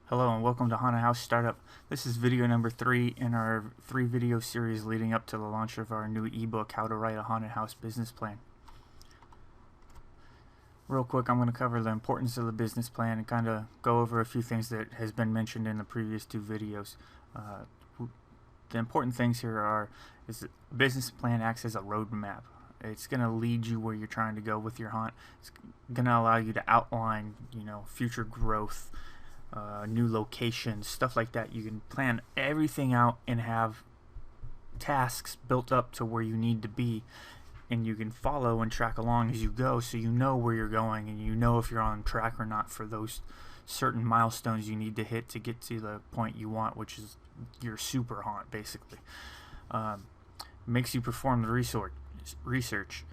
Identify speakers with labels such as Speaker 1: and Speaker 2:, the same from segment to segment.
Speaker 1: Hello and welcome to Haunted House Startup. This is video number 3 in our 3-video series leading up to the launch of our new ebook, How to Write a Haunted House Business Plan. Real quick, I'm going to cover the importance of the business plan and kind of go over a few things that has been mentioned in the previous 2 videos. The important things here is that a business plan acts as a roadmap. It's going to lead you where you're trying to go with your haunt. It's going to allow you to outline, future growth, new locations, stuff like that. You can plan everything out and have tasks built up to where you need to be, and you can follow and track along as you go, so you know where you're going and you know if you're on track or not for those certain milestones you need to hit to get to the point you want, which is your super haunt, basically. Makes you perform the research.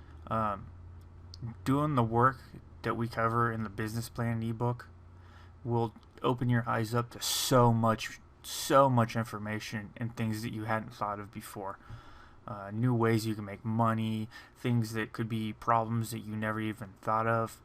Speaker 1: Doing the work that we cover in the business plan ebook will open your eyes up to so much information and things that you hadn't thought of before. New ways you can make money, things that could be problems that you never even thought of.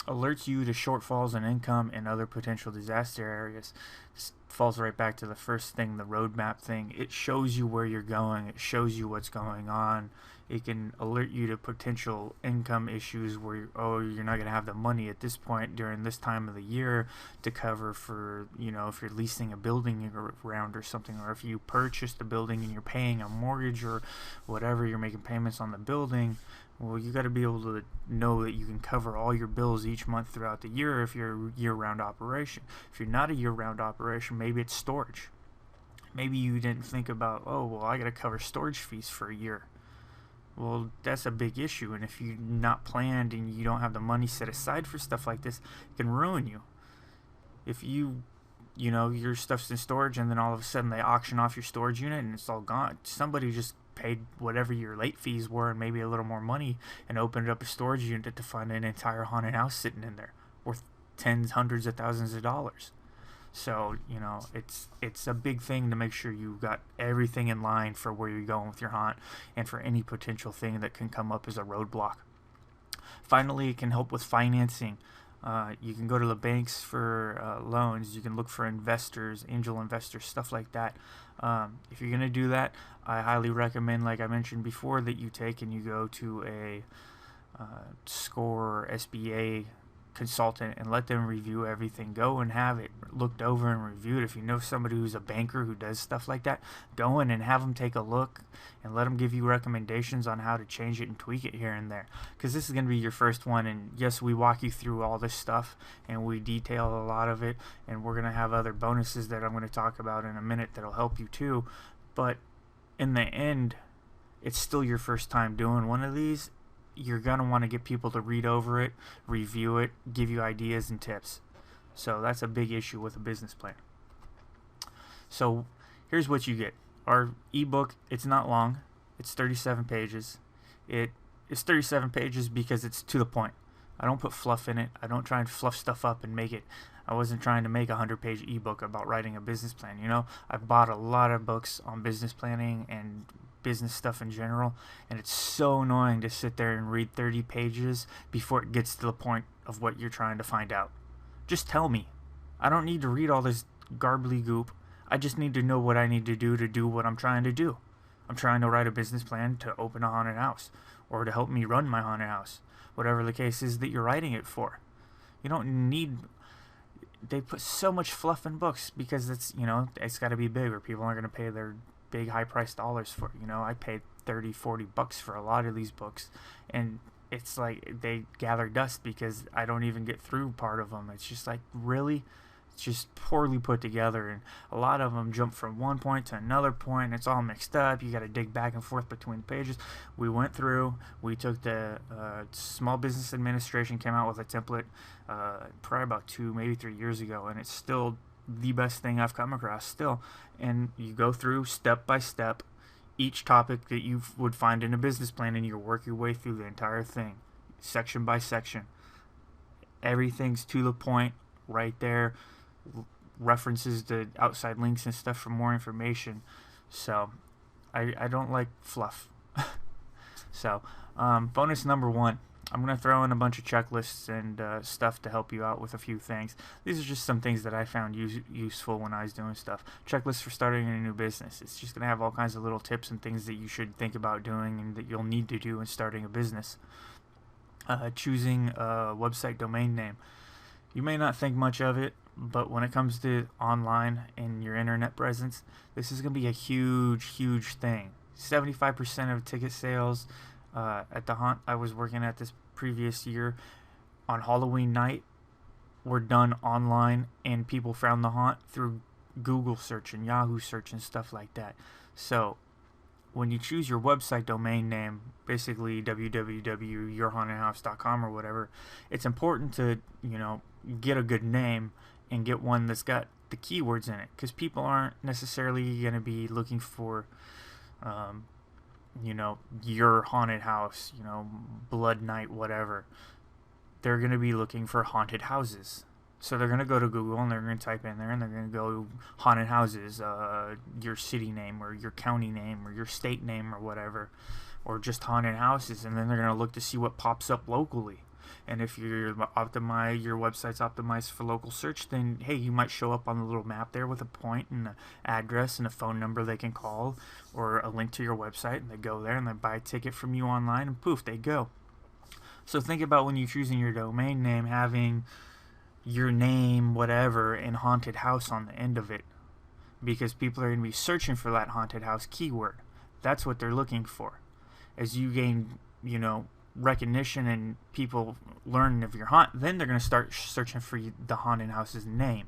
Speaker 1: Alerts you to shortfalls in income and other potential disaster areas. This falls right back to the first thing, the roadmap thing. It shows you where you're going. It shows you what's going on. It can alert you to potential income issues where you're not going to have the money at this point during this time of the year to cover for, if you're leasing a building around or something, or if you purchased a building and you're paying a mortgage or whatever, you're making payments on the building. Well, you got to be able to know that you can cover all your bills each month throughout the year if you're a year-round operation. If you're not a year-round operation, maybe it's storage. Maybe you didn't think about, I got to cover storage fees for a year. Well, that's a big issue, and if you're not planned and you don't have the money set aside for stuff like this, it can ruin you. If your stuff's in storage and then all of a sudden they auction off your storage unit and it's all gone, somebody just paid whatever your late fees were and maybe a little more money and opened up a storage unit to find an entire haunted house sitting in there worth tens, hundreds of thousands of dollars. So, it's a big thing to make sure you got everything in line for where you're going with your haunt and for any potential thing that can come up as a roadblock. Finally, it can help with financing. You can go to the banks for loans. You can look for investors, angel investors, stuff like that. If you're going to do that, I highly recommend, like I mentioned before, that you take and you go to a SCORE or SBA consultant and let them review everything. Go and have it looked over and reviewed. If you know somebody who's a banker who does stuff like that, go in and have them take a look and let them give you recommendations on how to change it and tweak it here and there, because this is going to be your first one. And yes, we walk you through all this stuff and we detail a lot of it, and we're going to have other bonuses that I'm going to talk about in a minute that'll help you too. But in the end, it's still your first time doing one of these. You're going to want to get people to read over it, review it, give you ideas and tips. So that's a big issue with a business plan. So here's what you get. Our ebook, it's not long. It's 37 pages. It's 37 pages because it's to the point. I don't put fluff in it. I don't try and fluff stuff up and make it. I wasn't trying to make a 100-page ebook about writing a business plan. I've bought a lot of books on business planning and business stuff in general, and it's so annoying to sit there and read 30 pages before it gets to the point of what you're trying to find out. Just tell me. I don't need to read all this garbly goop. I just need to know what I need to do what I'm trying to do. I'm trying to write a business plan to open a haunted house or to help me run my haunted house, whatever the case is that you're writing it for. You don't need... They put so much fluff in books because it's got to be big or people aren't going to pay their big high-priced dollars for it. I paid $30-$40 for a lot of these books, and it's like they gather dust because I don't even get through part of them. It's just like, really? It's just poorly put together, and a lot of them jump from one point to another point, and it's all mixed up. You got to dig back and forth between pages. We went through, we took the Small Business Administration came out with a template probably about 2, maybe 3 years ago, and it's still the best thing I've come across still. And you go through step by step each topic that you would find in a business plan, and you work your way through the entire thing, section by section. Everything's to the point right there. References to outside links and stuff for more information. So I don't like fluff. So bonus number 1, I'm going to throw in a bunch of checklists and stuff to help you out with a few things. These are just some things that I found useful when I was doing stuff. Checklists for starting a new business. It's just going to have all kinds of little tips and things that you should think about doing and that you'll need to do in starting a business. Choosing a website domain name. You may not think much of it, but when it comes to online and your internet presence, this is going to be a huge thing. 75% of ticket sales at the haunt I was working at this previous year on Halloween night were done online, and people found the haunt through Google search and Yahoo search and stuff like that. So when you choose your website domain name, basically www.yourhauntedhouse.com or whatever, it's important to, get a good name and get one that's got the keywords in it, because people aren't necessarily going to be looking for your haunted house, blood night, whatever. They're going to be looking for haunted houses. So they're going to go to Google and they're going to type in there and they're going to go haunted houses, your city name or your county name or your state name or whatever, or just haunted houses, and then they're going to look to see what pops up locally. And if your website's optimized for local search, then hey, you might show up on the little map there with a point and an address and a phone number they can call, or a link to your website, and they go there and they buy a ticket from you online, and poof, they go. So think about when you're choosing your domain name, having your name, whatever, and haunted house on the end of it, because people are going to be searching for that haunted house keyword. That's what they're looking for. As you gain, recognition and people learning of your haunt, then they're going to start searching for the haunted house's name.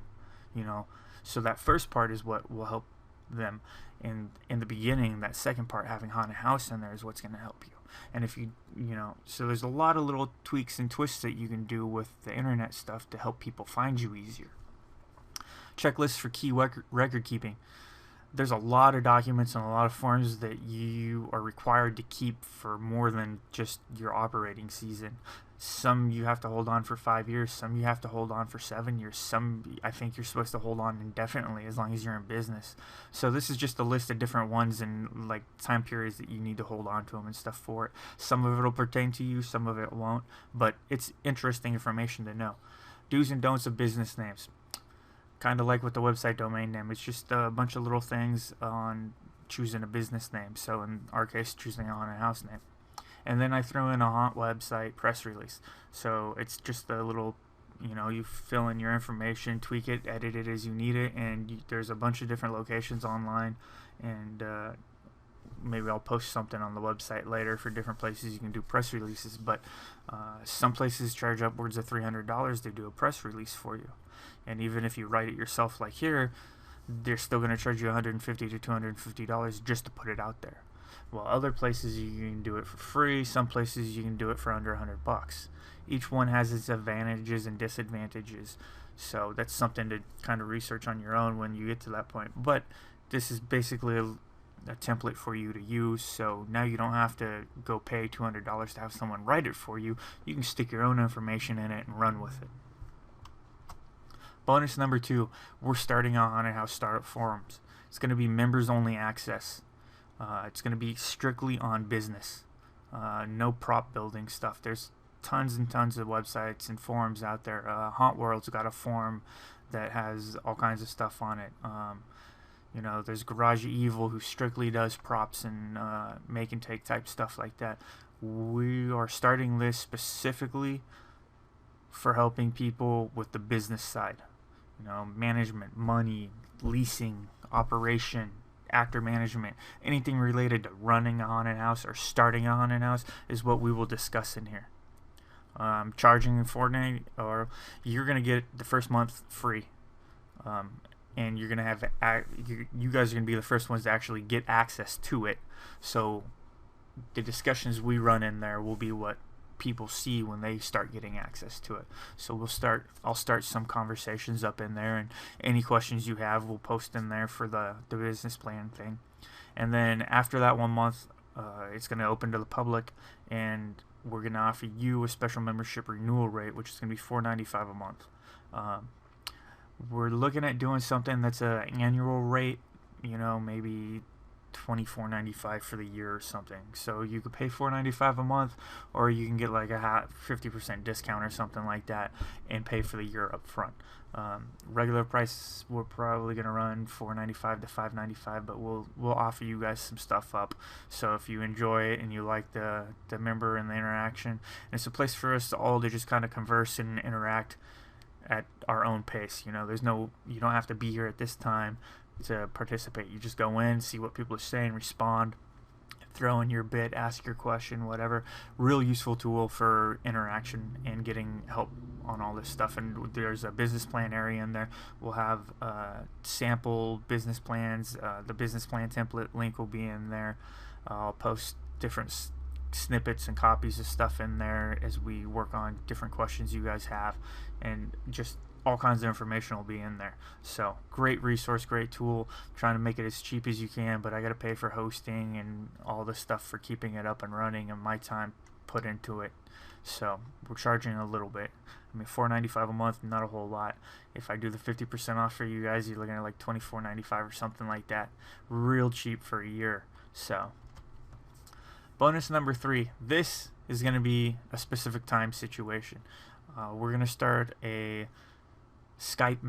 Speaker 1: So that first part is what will help them. In the beginning, that second part, having haunted house in there, is what's going to help you. And if so there's a lot of little tweaks and twists that you can do with the internet stuff to help people find you easier. Checklists for key record keeping. There's a lot of documents and a lot of forms that you are required to keep for more than just your operating season. Some you have to hold on for 5 years, some you have to hold on for 7 years, some I think you're supposed to hold on indefinitely as long as you're in business. So this is just a list of different ones and like time periods that you need to hold on to them and stuff for it. Some of it will pertain to you, some of it won't, but it's interesting information to know. Do's and don'ts of business names. Kind of like with the website domain name, it's just a bunch of little things on choosing a business name. So in our case, choosing a haunted house name. And then I throw in a haunt website press release. So it's just a little, you fill in your information, tweak it, edit it as you need it, and there's a bunch of different locations online, and maybe I'll post something on the website later for different places you can do press releases, but some places charge upwards of $300 to do a press release for you. And even if you write it yourself like here, they're still going to charge you $150 to $250 just to put it out there. While other places you can do it for free, some places you can do it for under $100. Each one has its advantages and disadvantages, so that's something to kind of research on your own when you get to that point. But this is basically a template for you to use, so now you don't have to go pay $200 to have someone write it for you. You can stick your own information in it and run with it. Bonus number 2, we're starting on haunted house startup forums. It's going to be members only access. It's going to be strictly on business. No prop building stuff. There's tons and tons of websites and forums out there. Haunt World's got a forum that has all kinds of stuff on it. There's Garage Evil, who strictly does props and make and take type stuff like that. We are starting this specifically for helping people with the business side. Management, money, leasing, operation, actor management, anything related to running a haunted house or starting a haunted house is what we will discuss in here. Charging Fortnite, or you're going to get the first month free. And you're going to have, you guys are going to be the first ones to actually get access to it. So the discussions we run in there will be what people see when they start getting access to it. So I'll start some conversations up in there, and any questions you have we'll post in there for the business plan thing. And then after that 1 month, it's going to open to the public, and we're going to offer you a special membership renewal rate, which is going to be $4.95 a month. We're looking at doing something that's an annual rate, maybe $24.95 for the year or something. So you could pay $4.95 a month, or you can get like a 50% discount or something like that and pay for the year up front. Regular price, we're probably going to run $4.95 to $5.95, but we'll offer you guys some stuff up. So if you enjoy it and you like the member and the interaction, and it's a place for us all to just kind of converse and interact at our own pace. You don't have to be here at this time to participate. You just go in, see what people are saying, respond, throw in your bit, ask your question, whatever. Real useful tool for interaction and getting help on all this stuff. And there's a business plan area in there. We'll have sample business plans. The business plan template link will be in there. I'll post different snippets and copies of stuff in there as we work on different questions you guys have, and just all kinds of information will be in there. So great resource, great tool. Trying to make it as cheap as you can, but I got to pay for hosting and all this stuff for keeping it up and running, and my time put into it. So we're charging a little bit. I mean, $4.95 a month, not a whole lot. If I do the 50% off for you guys, you're looking at like $24.95 or something like that. Real cheap for a year. So bonus number 3. This is going to be a specific time situation. We're going to start a Skype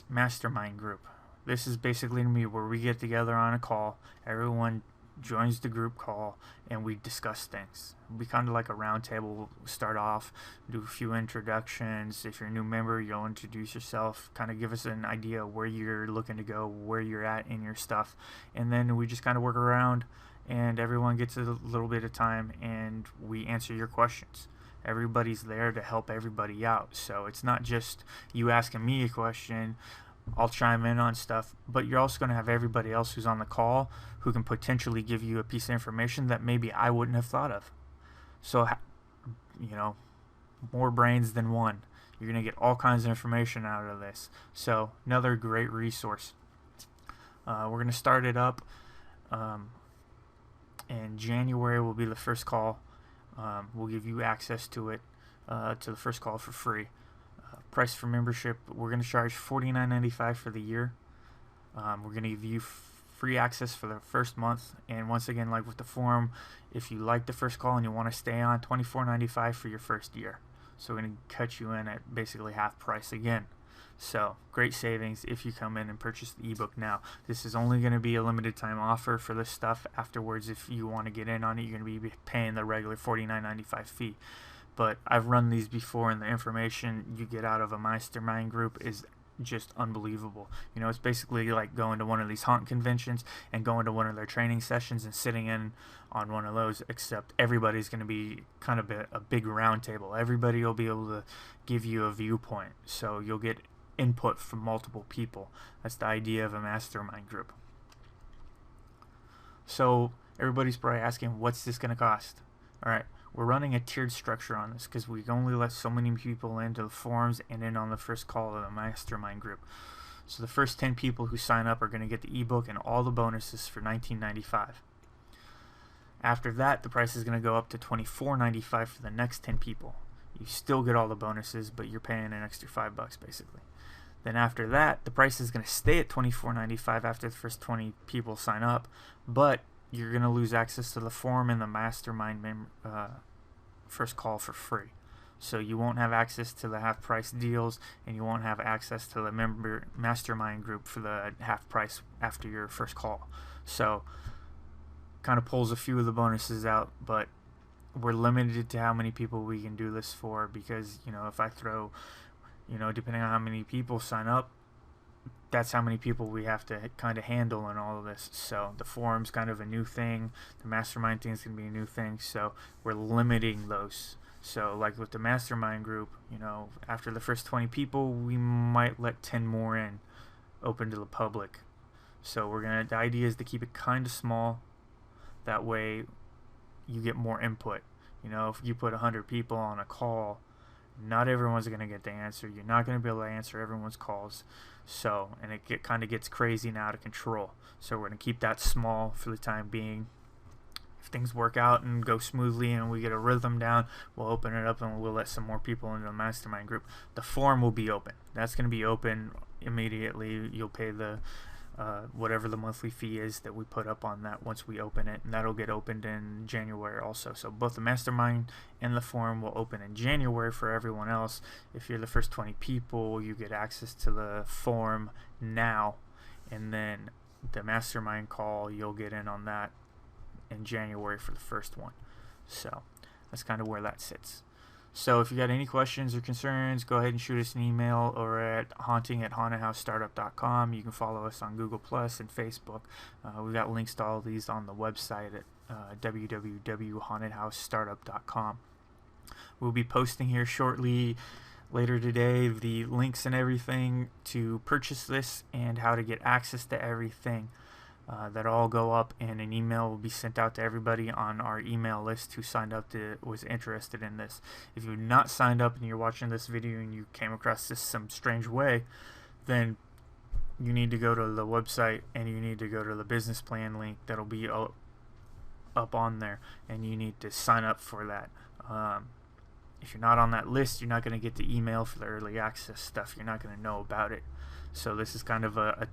Speaker 1: mastermind group. This is basically me where we get together on a call. Everyone joins the group call and we discuss things. We kind of like a round table. We'll start off, do a few introductions. If you're a new member, you'll introduce yourself, kind of give us an idea where you're looking to go, where you're at in your stuff, and then we just kind of work around, and everyone gets a little bit of time and we answer your questions. Everybody's there to help everybody out. So it's not just you asking me a question, I'll chime in on stuff, but you're also going to have everybody else who's on the call who can potentially give you a piece of information that maybe I wouldn't have thought of. So, more brains than one. You're going to get all kinds of information out of this. So another great resource. We're going to start it up. In January will be the first call. We'll give you access to it, to the first call for free. Price for membership, we're going to charge $49.95 for the year. We're going to give you free access for the first month. And once again, like with the forum, if you like the first call and you want to stay on, $24.95 for your first year. So we're going to cut you in at basically half price again. So great savings if you come in and purchase the ebook now. This is only going to be a limited time offer for this stuff. Afterwards, if you want to get in on it, you're going to be paying the regular $49.95 fee. But I've run these before, and the information you get out of a mastermind group is just unbelievable. It's basically like going to one of these haunt conventions and going to one of their training sessions and sitting in on one of those, except everybody's going to be kind of a big round table. Everybody will be able to give you a viewpoint, so you'll get input from multiple people. That's the idea of a mastermind group. So everybody's probably asking, what's this going to cost? Alright, we're running a tiered structure on this because we can only let so many people into the forums and in on the first call of the mastermind group. So the first 10 people who sign up are going to get the ebook and all the bonuses for $19.95. After that, the price is going to go up to $24.95 for the next 10 people. You still get all the bonuses, but you're paying an extra $5 basically. Then after that, the price is going to stay at $24.95 after the first 20 people sign up, but you're going to lose access to the forum and the mastermind first call for free. So you won't have access to the half price deals, and you won't have access to the member mastermind group for the half price after your first call. So kind of pulls a few of the bonuses out, but we're limited to how many people we can do this for, because if I throw, depending on how many people sign up, that's how many people we have to kind of handle in all of this. So the forum's kind of a new thing, the mastermind thing is going to be a new thing, so we're limiting those. So like with the mastermind group, after the first 20 people, we might let 10 more in, open to the public. So the idea is to keep it kind of small, that way you get more input. If you put 100 people on a call, not everyone's going to get the answer. You're not going to be able to answer everyone's calls. So, and it kind of gets crazy and out of control. So we're going to keep that small for the time being. If things work out and go smoothly and we get a rhythm down, we'll open it up and we'll let some more people into the mastermind group. The forum will be open. That's going to be open immediately. You'll pay the whatever the monthly fee is that we put up on that once we open it, and that'll get opened in January also. So both the mastermind and the forum will open in January for everyone else. If you're the first 20 people, you get access to the forum now, and then the mastermind call, you'll get in on that in January for the first one. So that's kind of where that sits. So if you got any questions or concerns, go ahead and shoot us an email or at haunting@hauntedhousestartup.com. You can follow us on Google Plus and Facebook. We've got links to all of these on the website at www.hauntedhousestartup.com. We'll be posting here shortly later today the links and everything to purchase this and how to get access to everything. That all go up, and an email will be sent out to everybody on our email list who signed up was interested in this. If you're not signed up and you're watching this video and you came across this some strange way, then you need to go to the website and you need to go to the business plan link that'll be up on there, and you need to sign up for that. If you're not on that list, you're not going to get the email for the early access stuff. You're not going to know about it. So this is kind of a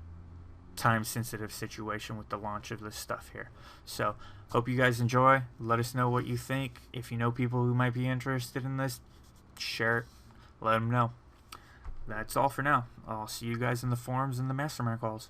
Speaker 1: time-sensitive situation with the launch of this stuff here. So hope you guys enjoy. Let us know what you think. If you know people who might be interested in this, share it. Let them know. That's all for now. I'll see you guys in the forums and the mastermind calls.